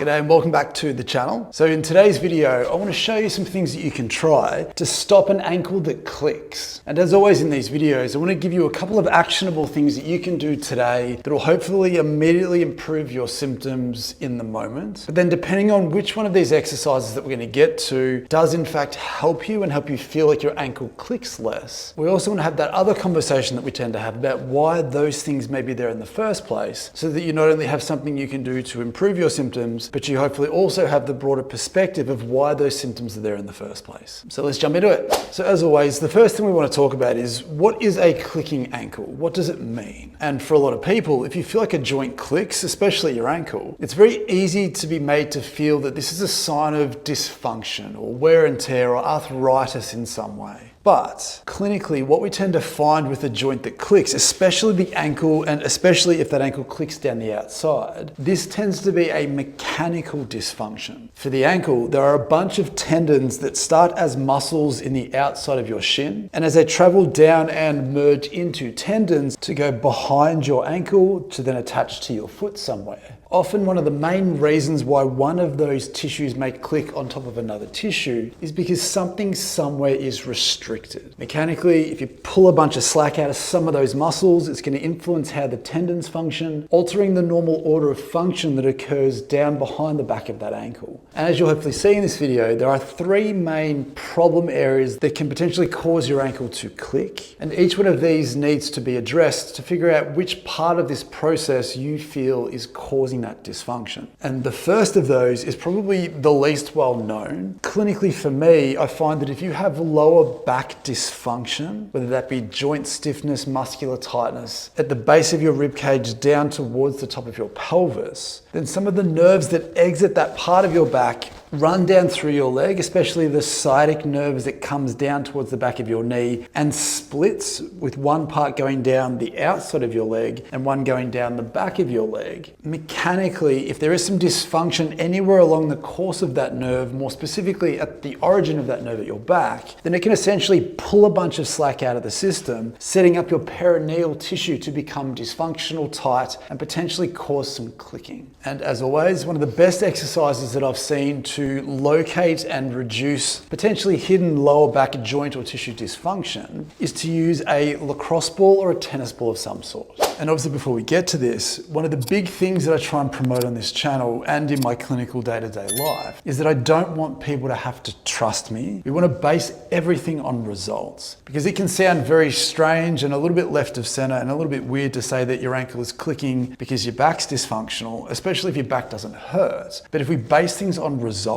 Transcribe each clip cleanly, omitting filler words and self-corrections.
G'day and welcome back to the channel. So in today's video, I want to show you some things that you can try to stop an ankle that clicks. And as always in these videos, I want to give you a couple of actionable things that you can do today that will hopefully immediately improve your symptoms in the moment. But then depending on which one of these exercises that we're going to get to does in fact help you and help you feel like your ankle clicks less, we also want to have that other conversation that we tend to have about why those things may be there in the first place, so that you not only have something you can do to improve your symptoms, but you hopefully also have the broader perspective of why those symptoms are there in the first place. So let's jump into it. So as always, the first thing we want to talk about is, what is a clicking ankle? What does it mean? And for a lot of people, if you feel like a joint clicks, especially your ankle, it's very easy to be made to feel that this is a sign of dysfunction or wear and tear or arthritis in some way. But clinically, what we tend to find with a joint that clicks, especially the ankle, and especially if that ankle clicks down the outside, this tends to be a mechanical dysfunction. For the ankle, there are a bunch of tendons that start as muscles in the outside of your shin, and as they travel down and merge into tendons to go behind your ankle to then attach to your foot somewhere. Often one of the main reasons why one of those tissues may click on top of another tissue is because something somewhere is restricted. Mechanically, if you pull a bunch of slack out of some of those muscles, it's going to influence how the tendons function, altering the normal order of function that occurs down behind the back of that ankle. And as you'll hopefully see in this video, there are three main problem areas that can potentially cause your ankle to click. And each one of these needs to be addressed to figure out which part of this process you feel is causing that dysfunction. And the first of those is probably the least well known. Clinically for me, I find that if you have lower back dysfunction, whether that be joint stiffness, muscular tightness, at the base of your rib cage down towards the top of your pelvis, then some of the nerves that exit that part of your back run down through your leg, especially the sciatic nerve as it comes down towards the back of your knee and splits, with one part going down the outside of your leg and one going down the back of your leg. Mechanically, if there is some dysfunction anywhere along the course of that nerve, more specifically at the origin of that nerve at your back, then it can essentially pull a bunch of slack out of the system, setting up your peroneal tissue to become dysfunctional, tight, and potentially cause some clicking. And as always, one of the best exercises that I've seen to locate and reduce potentially hidden lower back joint or tissue dysfunction is to use a lacrosse ball or a tennis ball of some sort. And obviously before we get to this, one of the big things that I try and promote on this channel and in my clinical day-to-day life is that I don't want people to have to trust me. We want to base everything on results, because it can sound very strange and a little bit left of center and a little bit weird to say that your ankle is clicking because your back's dysfunctional, especially if your back doesn't hurt. But if we base things on results,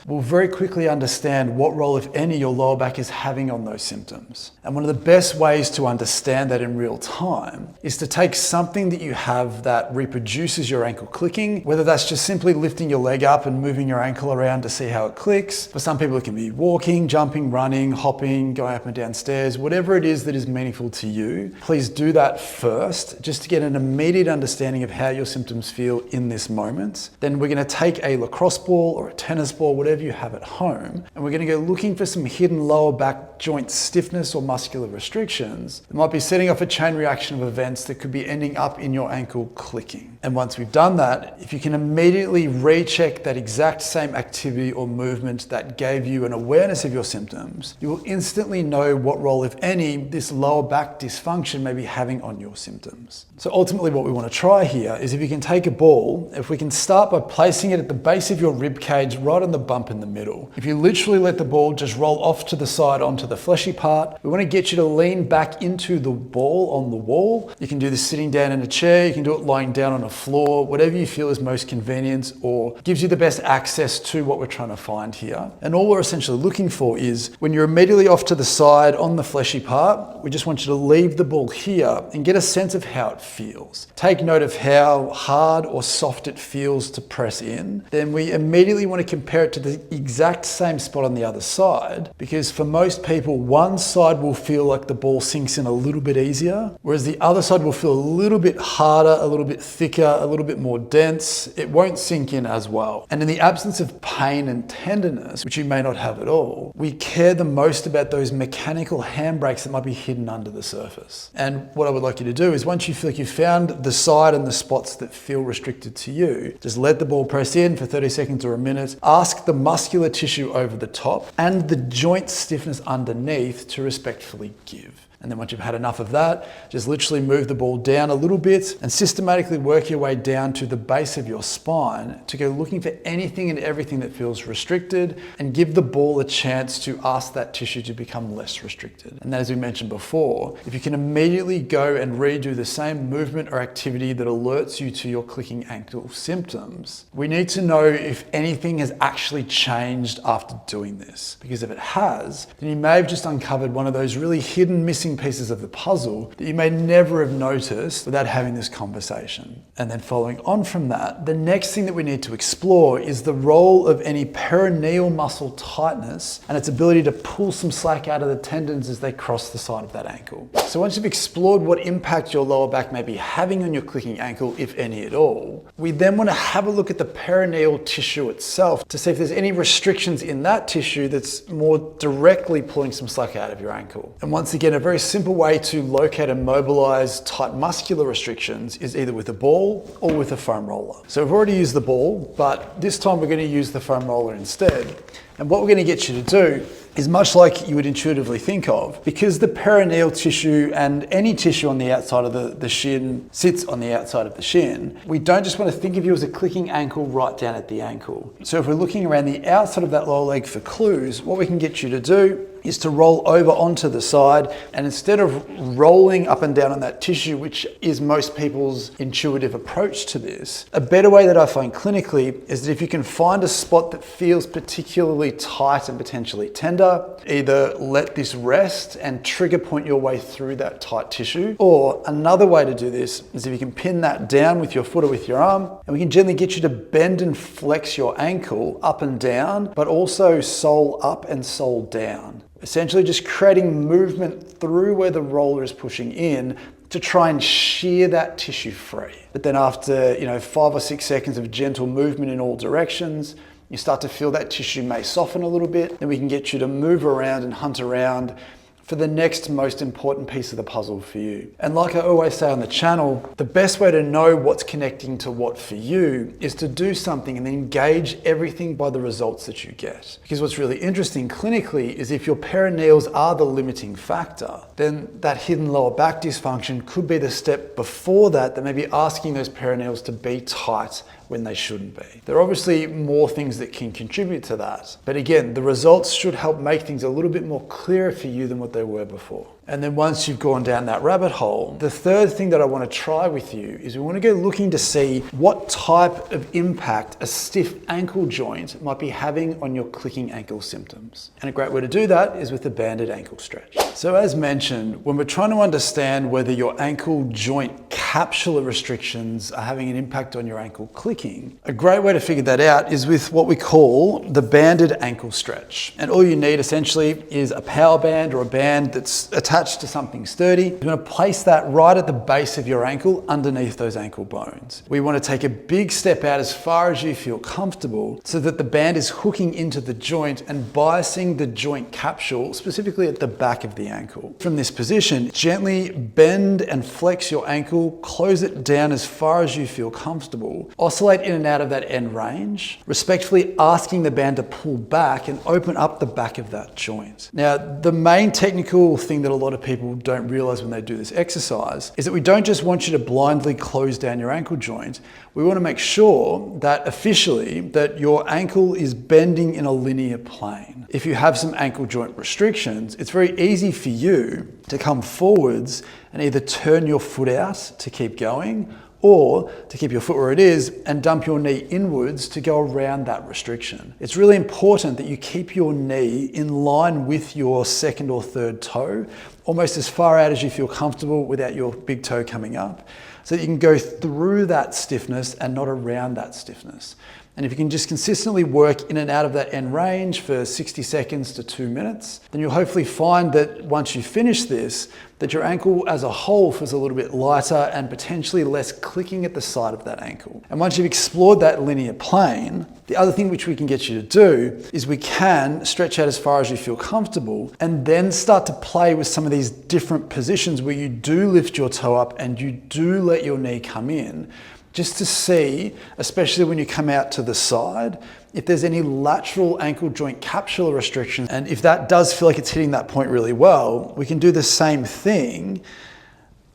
we'll very quickly understand what role, if any, your lower back is having on those symptoms. And one of the best ways to understand that in real time is to take something that you have that reproduces your ankle clicking, whether that's just simply lifting your leg up and moving your ankle around to see how it clicks. For some people, it can be walking, jumping, running, hopping, going up and down stairs, whatever it is that is meaningful to you. Please do that first, just to get an immediate understanding of how your symptoms feel in this moment. Then we're going to take a lacrosse ball or a tennis ball, whatever you have at home, and we're going to go looking for some hidden lower back joint stiffness or muscular restrictions that might be setting off a chain reaction of events that could be ending up in your ankle clicking. And once we've done that, if you can immediately recheck that exact same activity or movement that gave you an awareness of your symptoms, you will instantly know what role, if any, this lower back dysfunction may be having on your symptoms. So ultimately what we want to try here is, if you can take a ball, if we can start by placing it at the base of your rib cage, right on the bump in the middle. If you literally let the ball just roll off to the side onto the fleshy part, we want to get you to lean back into the ball on the wall. You can do this sitting down in a chair, you can do it lying down on a floor, whatever you feel is most convenient or gives you the best access to what we're trying to find here. And all we're essentially looking for is, when you're immediately off to the side on the fleshy part, we just want you to leave the ball here and get a sense of how it feels. Take note of how hard or soft it feels to press in. Then we immediately want to compare it to the exact same spot on the other side, because for most people, one side will feel like the ball sinks in a little bit easier, whereas the other side will feel a little bit harder, a little bit thicker, thicker, a little bit more dense, it won't sink in as well. And in the absence of pain and tenderness, which you may not have at all, we care the most about those mechanical handbrakes that might be hidden under the surface. And what I would like you to do is, once you feel like you've found the side and the spots that feel restricted to you, just let the ball press in for 30 seconds or a minute. Ask the muscular tissue over the top and the joint stiffness underneath to respectfully give. And then once you've had enough of that, just literally move the ball down a little bit and systematically work your way down to the base of your spine to go looking for anything and everything that feels restricted, and give the ball a chance to ask that tissue to become less restricted. And as we mentioned before, if you can immediately go and redo the same movement or activity that alerts you to your clicking ankle symptoms, we need to know if anything has actually changed after doing this. Because if it has, then you may have just uncovered one of those really hidden missing pieces of the puzzle that you may never have noticed without having this conversation. And then following on from that, the next thing that we need to explore is the role of any peroneal muscle tightness and its ability to pull some slack out of the tendons as they cross the side of that ankle. So once you've explored what impact your lower back may be having on your clicking ankle, if any at all, we then want to have a look at the peroneal tissue itself to see if there's any restrictions in that tissue that's more directly pulling some slack out of your ankle. And once again, a very simple way to locate and mobilize tight muscular restrictions is either with a ball or with a foam roller. So we've already used the ball, but this time we're going to use the foam roller instead. And what we're going to get you to do is much like you would intuitively think of, because the peroneal tissue and any tissue on the outside of the shin sits on the outside of the shin, we don't just want to think of you as a clicking ankle right down at the ankle. So if we're looking around the outside of that lower leg for clues, what we can get you to do is to roll over onto the side, and instead of rolling up and down on that tissue, which is most people's intuitive approach to this, a better way that I find clinically is that if you can find a spot that feels particularly tight and potentially tender, either let this rest and trigger point your way through that tight tissue, or another way to do this is if you can pin that down with your foot or with your arm, and we can gently get you to bend and flex your ankle up and down, but also sole up and sole down. Essentially just creating movement through where the roller is pushing in to try and shear that tissue free. But then after 5 or 6 seconds of gentle movement in all directions, you start to feel that tissue may soften a little bit. Then we can get you to move around and hunt around for the next most important piece of the puzzle for you. And like I always say on the channel, the best way to know what's connecting to what for you is to do something and then gauge everything by the results that you get. Because what's really interesting clinically is if your peroneals are the limiting factor, then that hidden lower back dysfunction could be the step before that may be asking those peroneals to be tight when they shouldn't be. There are obviously more things that can contribute to that. But again, the results should help make things a little bit more clearer for you than what they were before. And then once you've gone down that rabbit hole, the third thing that I want to try with you is we want to go looking to see what type of impact a stiff ankle joint might be having on your clicking ankle symptoms. And a great way to do that is with the banded ankle stretch. So as mentioned, when we're trying to understand whether your ankle joint capsular restrictions are having an impact on your ankle clicking, a great way to figure that out is with what we call the banded ankle stretch. And all you need essentially is a power band or a band that's attached to something sturdy. You're going to place that right at the base of your ankle underneath those ankle bones. We want to take a big step out as far as you feel comfortable so that the band is hooking into the joint and biasing the joint capsule specifically at the back of the ankle. From this position, gently bend and flex your ankle, close it down as far as you feel comfortable, oscillate in and out of that end range, respectfully asking the band to pull back and open up the back of that joint. Now, the main technical thing that a lot of people don't realize when they do this exercise is that we don't just want you to blindly close down your ankle joint. We want to make sure that officially that your ankle is bending in a linear plane. If you have some ankle joint restrictions, it's very easy for you to come forwards and either turn your foot out to keep going, or to keep your foot where it is and dump your knee inwards to go around that restriction. It's really important that you keep your knee in line with your second or third toe, almost as far out as you feel comfortable without your big toe coming up, so that you can go through that stiffness and not around that stiffness. And if you can just consistently work in and out of that end range for 60 seconds to 2 minutes, then you'll hopefully find that once you finish this, that your ankle as a whole feels a little bit lighter and potentially less clicking at the side of that ankle. And once you've explored that linear plane, the other thing which we can get you to do is we can stretch out as far as you feel comfortable and then start to play with some of these different positions where you do lift your toe up and you do let your knee come in, just to see, especially when you come out to the side, if there's any lateral ankle joint capsular restriction. And if that does feel like it's hitting that point really well, we can do the same thing,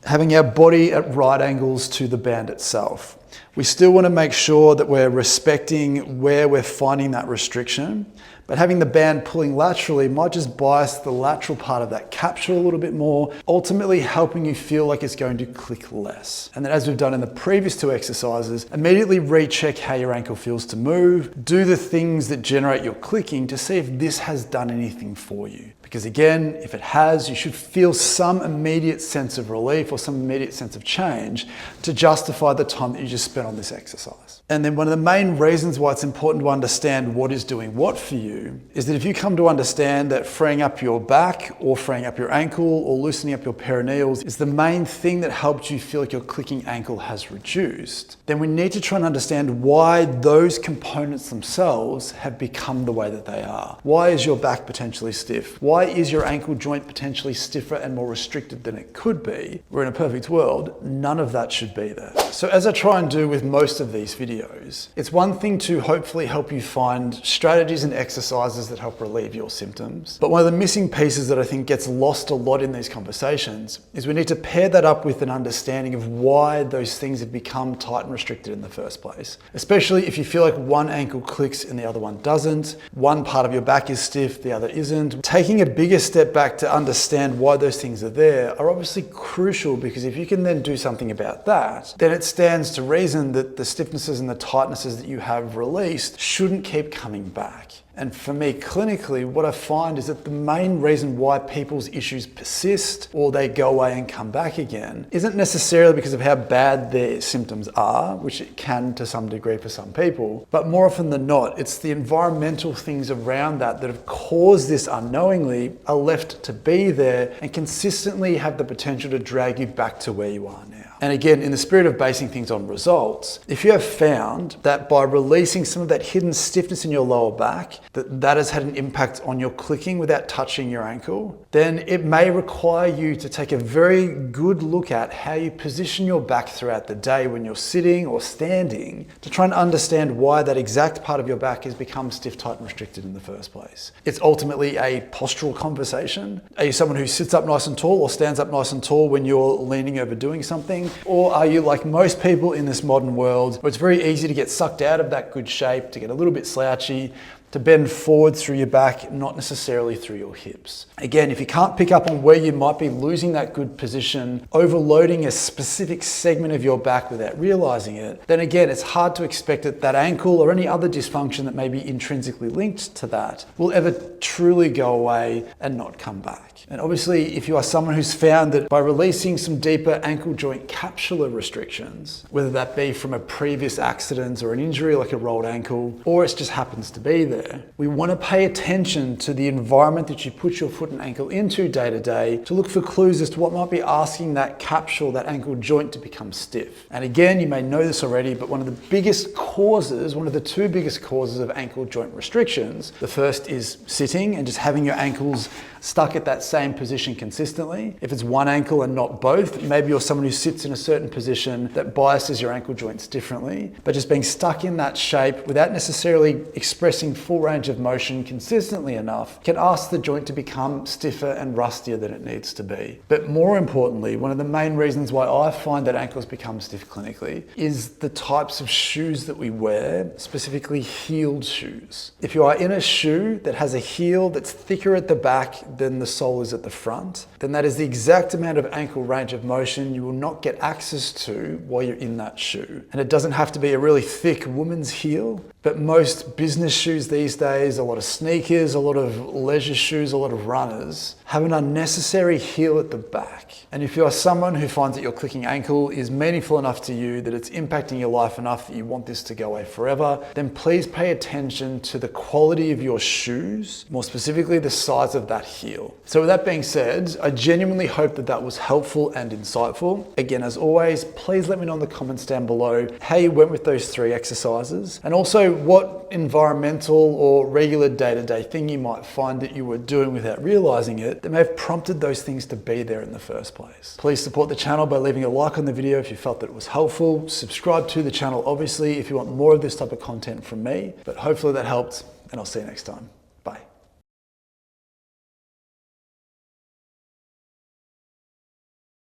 having our body at right angles to the band itself. We still want to make sure that we're respecting where we're finding that restriction, but having the band pulling laterally might just bias the lateral part of that capsule a little bit more, ultimately helping you feel like it's going to click less. And then, as we've done in the previous 2 exercises, immediately recheck how your ankle feels to move, do the things that generate your clicking to see if this has done anything for you. Because again, if it has, you should feel some immediate sense of relief or some immediate sense of change to justify the time that you just spent on this exercise. And then one of the main reasons why it's important to understand what is doing what for you is that if you come to understand that freeing up your back or freeing up your ankle or loosening up your peroneals is the main thing that helped you feel like your clicking ankle has reduced, then we need to try and understand why those components themselves have become the way that they are. Why is your back potentially stiff? Why is your ankle joint potentially stiffer and more restricted than it could be? Where in a perfect world, none of that should be there. So as I try and do with most of these videos, it's one thing to hopefully help you find strategies and exercises that help relieve your symptoms. But one of the missing pieces that I think gets lost a lot in these conversations is we need to pair that up with an understanding of why those things have become tight and restricted in the first place. Especially if you feel like one ankle clicks and the other one doesn't, one part of your back is stiff, the other isn't. Taking a bigger step back to understand why those things are there are obviously crucial, because if you can then do something about that, then it stands to reason that the stiffnesses and the tightnesses that you have released shouldn't keep coming back. And for me, clinically, what I find is that the main reason why people's issues persist or they go away and come back again isn't necessarily because of how bad their symptoms are, which it can to some degree for some people, but more often than not, it's the environmental things around that that have caused this unknowingly are left to be there and consistently have the potential to drag you back to where you are now. And again, in the spirit of basing things on results, if you have found that by releasing some of that hidden stiffness in your lower back, that has had an impact on your clicking without touching your ankle, then it may require you to take a very good look at how you position your back throughout the day when you're sitting or standing to try and understand why that exact part of your back has become stiff, tight, and restricted in the first place. It's ultimately a postural conversation. Are you someone who sits up nice and tall or stands up nice and tall when you're leaning over doing something? Or are you like most people in this modern world, where it's very easy to get sucked out of that good shape, to get a little bit slouchy, to bend forward through your back, not necessarily through your hips. Again, if you can't pick up on where you might be losing that good position, overloading a specific segment of your back without realizing it, then again, it's hard to expect that that ankle or any other dysfunction that may be intrinsically linked to that will ever truly go away and not come back. And obviously, if you are someone who's found that by releasing some deeper ankle joint capsular restrictions, whether that be from a previous accident or an injury like a rolled ankle, or it just happens to be there, we want to pay attention to the environment that you put your foot and ankle into day to day to look for clues as to what might be asking that capsule, that ankle joint, to become stiff. And again, you may know this already, but one of the biggest causes, one of the 2 biggest causes of ankle joint restrictions, the first is sitting and just having your ankles stuck at that same position consistently. If it's one ankle and not both, maybe you're someone who sits in a certain position that biases your ankle joints differently, but just being stuck in that shape without necessarily expressing full range of motion consistently enough can ask the joint to become stiffer and rustier than it needs to be. But more importantly, one of the main reasons why I find that ankles become stiff clinically is the types of shoes that we wear, specifically heeled shoes. If you are in a shoe that has a heel that's thicker at the back than the sole is at the front, then that is the exact amount of ankle range of motion you will not get access to while you're in that shoe. And it doesn't have to be a really thick woman's heel, but most business shoes these days, a lot of sneakers, a lot of leisure shoes, a lot of runners, have an unnecessary heel at the back. And if you are someone who finds that your clicking ankle is meaningful enough to you, that it's impacting your life enough that you want this to go away forever, then please pay attention to the quality of your shoes, more specifically the size of that heel. So with that being said, I genuinely hope that that was helpful and insightful. Again, as always, please let me know in the comments down below how you went with those 3 exercises, and also what environmental or regular day-to-day thing you might find that you were doing without realizing it that may have prompted those things to be there in the first place. Please support the channel by leaving a like on the video if you felt that it was helpful. Subscribe to the channel, obviously, if you want more of this type of content from me. But hopefully that helped, and I'll see you next time.